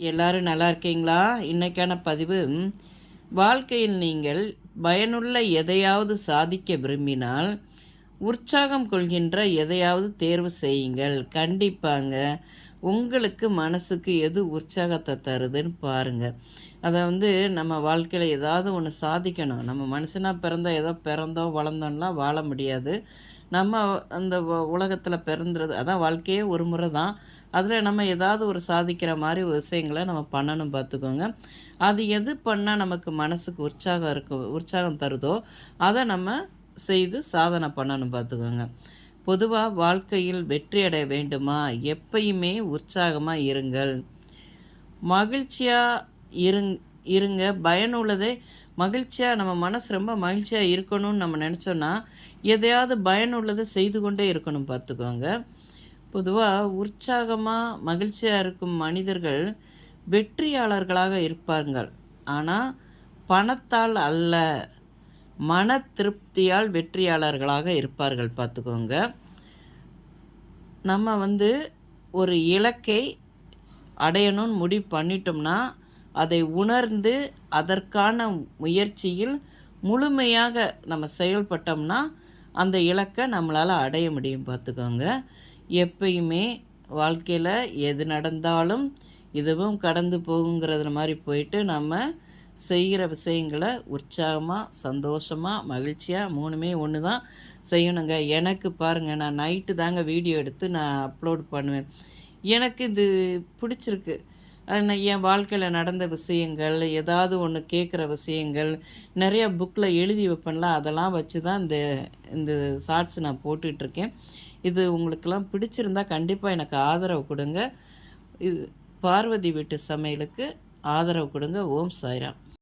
எல்லாரும் நல்லா இருக்கீங்களா? இன்னைக்கான பதிவு, வாழ்க்கையில் நீங்கள் பயனுள்ள எதையாவது சாதிக்க விரும்பினால், உற்சாகம் கொள்கின்ற எதையாவது தேர்வு செய்யுங்கள். கண்டிப்பாங்க. உங்களுக்கு மனசுக்கு எது உற்சாகத்தை தருதுன்னு பாருங்க. அத நம்ம வாழ்க்கையில ஏதாவது ஒண்ணு சாதிக்கணும். நம்ம மனுஷனா பிறந்தா ஏதோ பிறந்தோம், வளர்ந்தோம்லாம் வாழ முடியாது. நம்ம அந்த உலகத்தில பிறந்துறது அதான் வாழ்க்கையே ஒரு முறை தான். அதில நம்ம ஏதாவது ஒரு சாதிக்கிற மாரி ஒரு விஷயங்கள நம்ம பண்ணணும் பார்த்துக்கோங்க. அது எது பண்ணா நமக்கு மனசுக்கு உற்சாகம் தருதோ, அத நம்ம செய்து சாதனை பண்ணணும் பார்த்துக்கோங்க. பொதுவா வாழ்க்கையில் வெற்றி அடைய வேண்டுமா? எப்பயுமே உற்சாகமா இருங்கள். மகிழ்ச்சியா இருங் இருங்க. பயனுள்ளதே மகிழ்ச்சியா நம்ம மனசு ரொம்ப மகிழ்ச்சியா இருக்கணும்னு நம்ம நெனச்சோன்னா, எதையாவது பயனுள்ளத செய்து கொண்டே இருக்கணும் பார்த்துக்கோங்க. பொதுவா உற்சாகமா, மகிழ்ச்சியா இருக்கும் மனிதர்கள் வெற்றியாளர்களாக இருப்பார்கள். ஆனா, பணத்தால் அல்ல, மன திருப்தியால் வெற்றியாளர்களாக இருப்பார்கள் பார்த்துக்கோங்க. நம்ம ஒரு இலக்கை அடையணும்னு முடிவு பண்ணிட்டோம்னா, அதை உணர்ந்து அதற்கான முயற்சியில் முழுமையாக நம்ம செயல்பட்டோம்னா, அந்த இலக்கை நம்மளால் அடைய முடியும் பார்த்துக்கோங்க. எப்பயுமே வாழ்க்கையில் எது நடந்தாலும் இதுவும் கடந்து போகுங்கிறது மாதிரி போயிட்டு நம்ம செய்கிற விஷயங்களை உற்சாகமாக, சந்தோஷமாக, மகிழ்ச்சியாக 3மே ஒன்று தான் செய்யணுங்க. எனக்கு பாருங்கள், நான் நைட்டு தாங்க வீடியோ எடுத்து நான் அப்லோட் பண்ணுவேன். எனக்கு இது பிடிச்சிருக்கு. நான் என் வாழ்க்கையில் நடந்த விஷயங்கள், ஏதாவது ஒன்று கேட்குற விஷயங்கள், நிறையா புக்கில் எழுதி வைப்பேன்ல, அதெல்லாம் வச்சு தான் இந்த இந்த ஷார்ட்ஸ் நான் போட்டுட்ருக்கேன். இது உங்களுக்கெல்லாம் பிடிச்சிருந்தா கண்டிப்பாக எனக்கு ஆதரவு கொடுங்க. இது பார்வதி வீட்டு சமையலுக்கு ஆதரவு கொடுங்க. ஓம் சாய்ராம்.